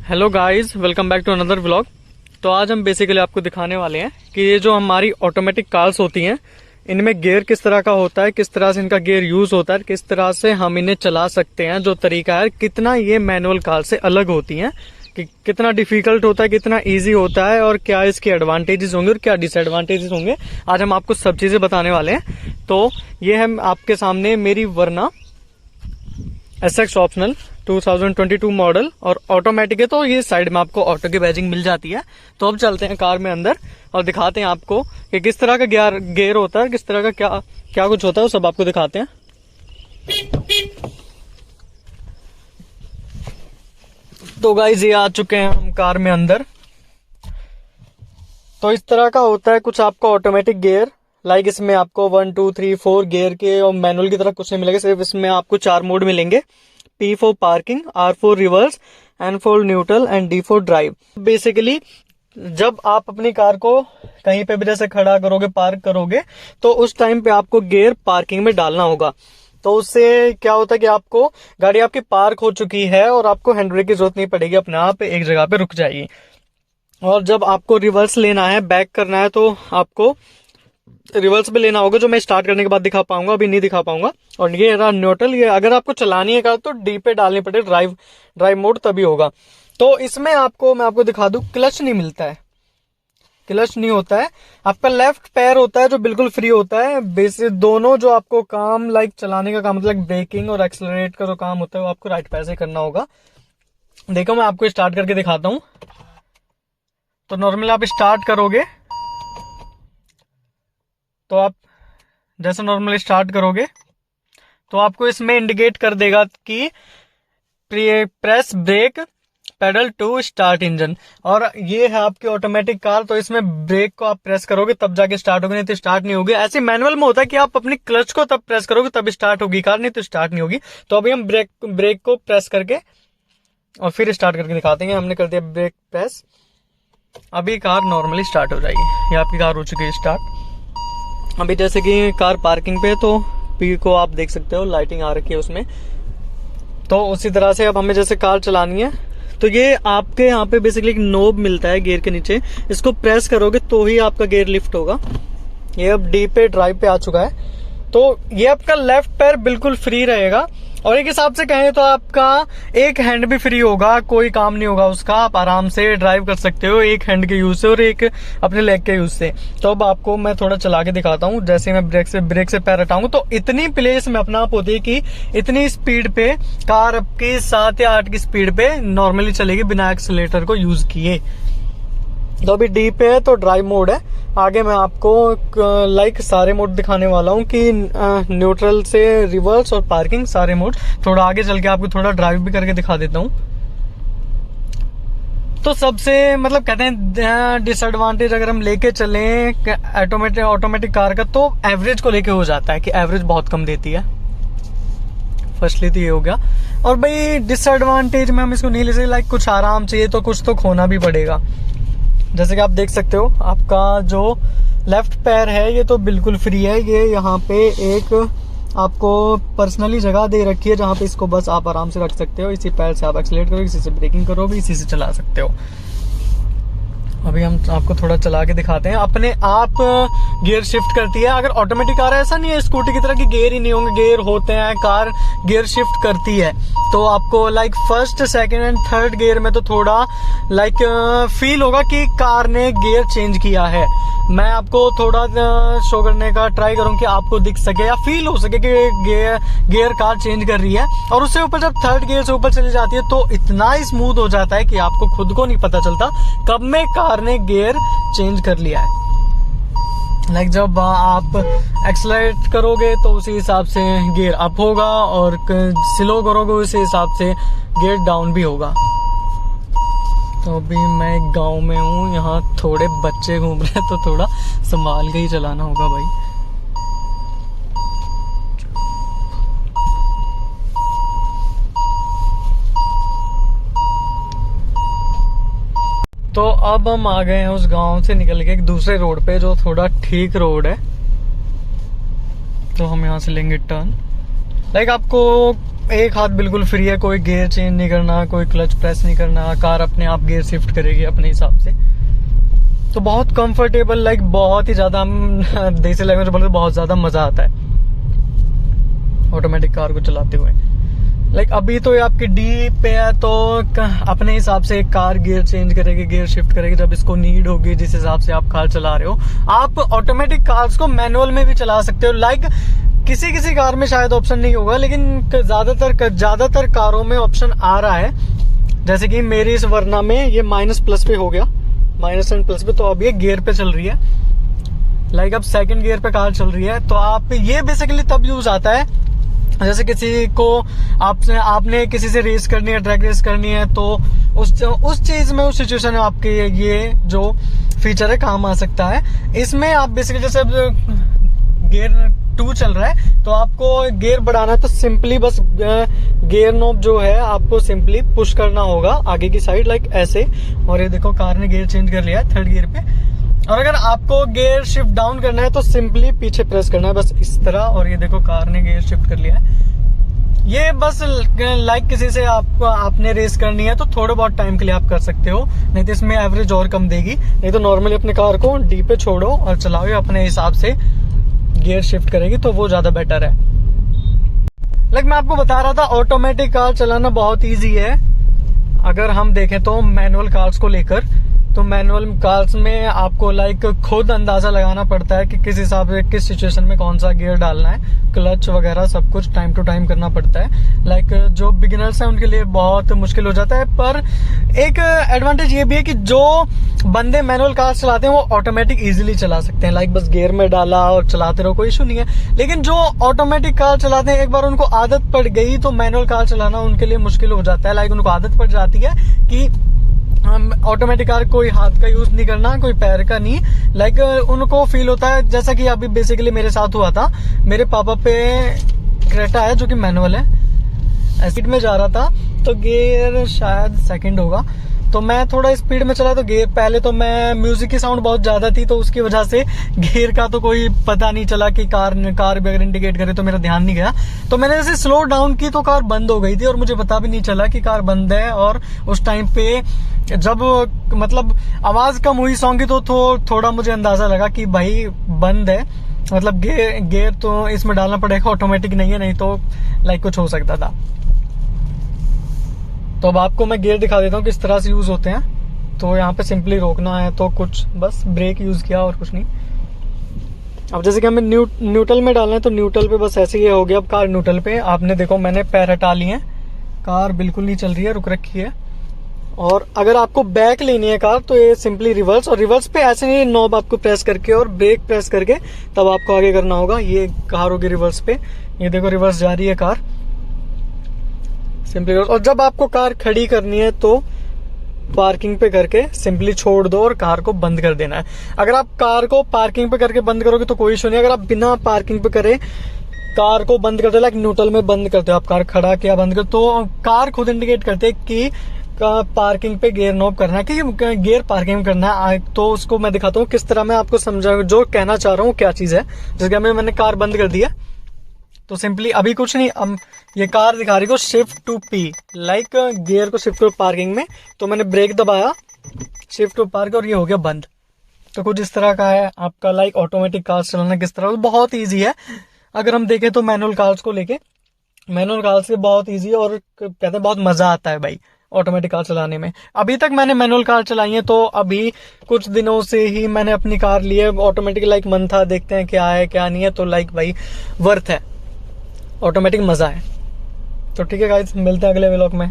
Hello guys, welcome back to another vlog. तो आज हम बेसिकली आपको दिखाने वाले हैं कि ये जो हमारी ऑटोमेटिक कार्स होती हैं, इनमें गियर किस तरह का होता है, किस तरह से इनका गियर यूज होता है, किस तरह से हम इन्हें चला सकते हैं, जो तरीका है, कितना ये मैनुअल कार से अलग होती हैं, कि कितना डिफिकल्ट होता है, कितना इजी होता है और क्या इसके एडवांटेजेस होंगे और क्या डिसएडवांटेजेस होंगे। आज हम आपको सब चीजें बताने वाले हैं। तो ये है आपके सामने मेरी वरना एसएक्स ऑप्शनल 2022 मॉडल और ऑटोमेटिक है, तो ये साइड में आपको ऑटो की बैजिंग मिल जाती है। तो अब चलते हैं कार में अंदर और दिखाते हैं आपको कि किस तरह का गियर होता है, किस तरह का क्या कुछ होता है, वो सब आपको दिखाते हैं। तो गाइस, ये आ चुके हैं हम कार में अंदर। तो इस तरह का होता है कुछ आपको ऑटोमेटिक गियर। लाइक इसमें आपको 1 2 3 4 गियर के और मैनुअल की तरह कुछ नहीं मिलेगा। सिर्फ इसमें आपको 4 मोड मिलेंगे: P for parking, R for reverse, N for neutral and D for drive. Basically जब आप अपनी कार को कहीं पे भी जैसे खड़ा करोगे, पार्क करोगे, तो उस टाइम पे आपको गियर पार्किंग में डालना होगा। तो उससे क्या होता है कि आपको गाड़ी आपकी पार्क हो चुकी है और आपको हैंड ब्रेक की जरूरत नहीं पड़ेगी, अपने आप एक जगह पे रुक जाएगी। और जब आपको रिवर्स लेना है, बैक करना है, तो आपको रिवर्स पे लेना होगा, जो मैं स्टार्ट करने के बाद दिखा पाऊंगा, अभी नहीं दिखा पाऊंगा। और ये रहा न्यूट्रल। ये अगर आपको चलानी है कार तो डी पे डालनी पड़ेगी, ड्राइव मोड, तभी होगा। तो इसमें मैं आपको दिखा दूं, क्लच नहीं मिलता है, क्लच नहीं होता है। आपका लेफ्ट पैर होता है जो बिल्कुल फ्री होता है। बेसिक दोनों जो आपको काम लाइक चलाने का काम, मतलब ब्रेकिंग और एक्सेलरेट का जो काम होता है, वो आपको राइट पैर से करना होगा। देखो मैं आपको स्टार्ट करके दिखाता हूं। तो नॉर्मली आप स्टार्ट करोगे, तो आप जैसे नॉर्मली स्टार्ट करोगे तो आपको इसमें इंडिकेट कर देगा कि press brake pedal to start engine. और ये है आपकी ऑटोमेटिक कार, तो इसमें ब्रेक को आप प्रेस करोगे तब जाके स्टार्ट होगी, नहीं तो स्टार्ट नहीं होगी। ऐसे मैनुअल में होता है कि आप अपनी क्लच को तब प्रेस करोगे तब स्टार्ट होगी कार, नहीं तो स्टार्ट नहीं होगी। तो अभी हम ब्रेक को प्रेस करके और फिर स्टार्ट करके दिखाते हैं। हमने कर दिया ब्रेक प्रेस, अभी कार नॉर्मली स्टार्ट हो जाएगी। ये आपकी कार हो चुकी है स्टार्ट। अभी जैसे कि कार पार्किंग पे, तो पी को आप देख सकते हो, लाइटिंग आ रखी है उसमें। तो उसी तरह से अब हमें जैसे कार चलानी है, तो ये आपके यहाँ पे बेसिकली एक नोब मिलता है गियर के नीचे, इसको प्रेस करोगे तो ही आपका गियर लिफ्ट होगा। ये अब डी पे ड्राइव पे आ चुका है। तो ये आपका लेफ्ट पैर बिल्कुल फ्री रहेगा। और एक हिसाब से कहें तो आपका एक हैंड भी फ्री होगा, कोई काम नहीं होगा उसका, आप आराम से ड्राइव कर सकते हो एक हैंड के यूज से और एक अपने लेग के यूज से। तो अब आपको मैं थोड़ा चला के दिखाता हूँ। जैसे मैं ब्रेक से पैर हटाऊंगा तो इतनी प्लेस में अपना आप होती है कि इतनी स्पीड पे कार आपकी 7 या 8 की स्पीड पे नॉर्मली चलेगी बिना एक्सीलरेटर को यूज किए। तो अभी डी पे है, तो ड्राइव मोड है। आगे मैं आपको लाइक सारे मोड दिखाने वाला हूँ कि न्यूट्रल से रिवर्स और पार्किंग सारे मोड। थोड़ा आगे चल के आपको थोड़ा ड्राइव भी करके दिखा देता हूँ। तो सबसे मतलब कहते हैं डिसएडवांटेज अगर हम लेके चलें ऑटोमेटिक कार का, तो एवरेज को लेके हो जाता है कि एवरेज बहुत कम देती है। फर्स्टली तो ये हो गया। और भाई डिसएडवांटेज में हम इसको नहीं ले सकते, लाइक कुछ आराम चाहिए तो कुछ तो खोना भी पड़ेगा। जैसे कि आप देख सकते हो, आपका जो लेफ्ट पैर है ये तो बिल्कुल फ्री है। ये यहाँ पे एक आपको पर्सनली जगह दे रखी है जहाँ पे इसको बस आप आराम से रख सकते हो। इसी पैर से आप एक्सीलरेट करोगे, इसी से ब्रेकिंग करोगे, इसी से चला सकते हो। अभी हम आपको थोड़ा चला के दिखाते हैं। अपने आप गियर शिफ्ट करती है। अगर ऑटोमेटिक कार, ऐसा नहीं है स्कूटी की तरह कि गियर ही नहीं होंगे, गियर होते हैं। कार गियर शिफ्ट करती है। तो आपको like first, second and third gear में तो थोड़ा लाइक फील होगा कि कार ने गियर चेंज किया है। मैं आपको थोड़ा शो करने का ट्राई करूं कि आपको दिख सके या फील हो सके कि गियर कार चेंज कर रही है। और उससे ऊपर जब थर्ड गियर से ऊपर चली जाती है तो इतना स्मूथ हो जाता है कि आपको खुद को नहीं पता चलता कब में कार ने गियर चेंज कर लिया है। लाइक जब आप एक्सेलरेट करोगे तो उसी हिसाब से गियर अप होगा और स्लो करोगे उसी हिसाब से गियर डाउन भी होगा। तो अभी मैं एक गांव में हूँ, यहाँ थोड़े बच्चे घूम रहे हैं, तो थोड़ा संभाल के ही चलाना होगा भाई। तो अब हम आ गए हैं उस गांव से निकल के एक दूसरे रोड पे, जो थोड़ा ठीक रोड है। तो हम यहाँ से लेंगे टर्न। लाइक आपको एक हाथ बिल्कुल फ्री है, कोई गियर चेंज नहीं करना, कोई क्लच प्रेस नहीं करना, कार अपने आप गियर शिफ्ट करेगी अपने हिसाब से। तो बहुत कंफर्टेबल, लाइक बहुत ही ज्यादा, हम देसी लैंग्वेज बोले तो बहुत ज्यादा मजा आता है ऑटोमेटिक कार को चलाते हुए। लाइक अभी तो ये आपकी डी पे है तो अपने हिसाब से कार गियर चेंज करेगी, गियर शिफ्ट करेगी जब इसको नीड होगी, जिस हिसाब से आप कार चला रहे हो। आप ऑटोमेटिक कार्स को मैनुअल में भी चला सकते हो। लाइक किसी किसी कार में शायद ऑप्शन नहीं होगा, लेकिन ज्यादातर कारों में ऑप्शन आ रहा है। जैसे कि मेरी इस वर्ना में ये माइनस प्लस पे हो गया, माइनस एंड प्लस पे, तो अब ये गियर पे चल रही है। लाइक अब सेकंड गियर पे कार चल रही है। तो आप ये बेसिकली तब यूज आता है जैसे किसी को आपने किसी से रेस करनी है, ट्रैक रेस करनी है, तो उस चीज में, उस सिचुएशन में आपके ये जो फीचर है काम आ सकता है। इसमें आप बेसिकली जैसे गियर 2 चल रहा है तो आपको गियर बढ़ाना है तो सिंपली बस गियर नॉब जो है आपको सिंपली पुश करना होगा आगे की साइड, लाइक ऐसे। और ये देखो कार ने गियर चेंज कर लिया है 3rd गियर पे। और अगर आपको गियर शिफ्ट डाउन करना है तो सिंपली पीछे प्रेस करना है बस इस तरह, और ये देखो कार ने गियर शिफ्ट कर लिया है। ये बस लाइक किसी से आपने रेस करनी है तो थोड़े बहुत टाइम के लिए आप कर सकते हो, नहीं तो इसमें एवरेज और कम देगी। नहीं तो नॉर्मली अपने कार को डी पे छोड़ो और चलाओ, अपने हिसाब से गियर शिफ्ट करेगी तो वो ज्यादा बेटर है। लाइक मैं आपको बता रहा था ऑटोमेटिक कार चलाना बहुत ईजी है। अगर हम देखें तो मैनुअल कार्स को लेकर, तो मैनुअल कार्स में आपको लाइक खुद अंदाजा लगाना पड़ता है कि किस हिसाब से किस सिचुएशन में कौन सा गियर डालना है, क्लच वगैरह सब कुछ टाइम टू टाइम करना पड़ता है। लाइक जो बिगिनर्स हैं उनके लिए बहुत मुश्किल हो जाता है। पर एक एडवांटेज ये भी है कि जो बंदे मैनुअल कार चलाते हैं वो ऑटोमेटिक इजीली चला सकते हैं। लाइक बस गियर में डाला और चलाते रहो, कोई इशू नहीं है। लेकिन जो ऑटोमेटिक कार चलाते हैं, एक बार उनको आदत पड़ गई तो मैनुअल कार चलाना उनके लिए मुश्किल हो जाता है। लाइक उनको आदत पड़ जाती है कि ऑटोमेटिक कार कोई हाथ का यूज नहीं करना, कोई पैर का नहीं। लाइक उनको फील होता है, जैसा कि अभी बेसिकली मेरे साथ हुआ था। मेरे पापा पे क्रेटा है जो कि मैनुअल है, स्पीड में जा रहा था तो गियर शायद 2nd होगा, तो मैं थोड़ा स्पीड में चला तो गियर, पहले तो मैं म्यूजिक की साउंड बहुत ज्यादा थी तो उसकी वजह से गियर का तो कोई पता नहीं चला कि कार भी अगर इंडिकेट करे तो मेरा ध्यान नहीं गया। तो मैंने जैसे स्लो डाउन की तो कार बंद हो गई थी और मुझे पता भी नहीं चला कि कार बंद है। और उस टाइम पे जब मतलब आवाज कम हुई सॉन्ग की तो थोड़ा मुझे अंदाजा लगा कि भाई बंद है, मतलब गियर तो इसमें डालना पड़ेगा, ऑटोमेटिक नहीं है, नहीं तो लाइक कुछ हो सकता था। तो अब आपको मैं गियर दिखा देता हूँ किस तरह से यूज होते हैं। तो यहाँ पे सिंपली रोकना है तो कुछ बस ब्रेक यूज किया और कुछ नहीं। अब जैसे कि हमें न्यूट्रल में डालना है तो न्यूट्रल पे बस ऐसे ही हो गया। अब कार न्यूट्रल पे आपने देखो मैंने पैर हटा लिए हैं, कार बिल्कुल नहीं चल रही है, रुक रखी है। और अगर आपको बैक लेनी है कार तो ये सिंपली रिवर्स, और रिवर्स पे ऐसे नहीं नॉब आपको प्रेस करके और ब्रेक प्रेस करके तब आपको आगे करना होगा। ये कार होगी रिवर्स पे, ये देखो रिवर्स जा रही है कार सिंपली। और जब आपको कार खड़ी करनी है तो पार्किंग पे करके सिंपली छोड़ दो और कार को बंद कर देना है। अगर आप कार को पार्किंग पे करके बंद करोगे तो कोई इशू नहीं। अगर आप बिना पार्किंग पे करे कार को बंद करते, लाइक न्यूट्रल में बंद करते हो, आप कार खड़ा किया बंद कर, तो कार खुद इंडिकेट करते हैं कि पार्किंग पे गियर नॉब करना है, कि गियर पार्किंग में करना है। तो उसको मैं दिखाता हूँ किस तरह मैं आपको समझा, जो कहना चाह रहा हूँ क्या चीज है। जैसे मैंने कार बंद कर दिया तो सिंपली अभी कुछ नहीं, अब ये कार दिखा रही को shift to P, like gear को शिफ्ट टू पार्किंग में, तो मैंने ब्रेक दबाया, शिफ्ट टू पार्क, और ये हो गया बंद। तो कुछ इस तरह का है आपका लाइक ऑटोमेटिक कार चलाना किस तरह, बहुत ईजी है। अगर हम देखें तो मैनुअल कार्स को लेके, मैनुअल कार से बहुत ईजी है और कहते हैं बहुत मजा आता है भाई ऑटोमेटिक कार चलाने में। अभी तक मैंने मैनुअल कार चलाई है, तो अभी कुछ दिनों से ही मैंने अपनी कार ली है ऑटोमेटिक। लाइक मन था देखते हैं क्या है क्या नहीं है, तो लाइक भाई वर्थ है, ऑटोमेटिक मजा है। तो ठीक है गाइस, मिलते हैं अगले व्लॉग में।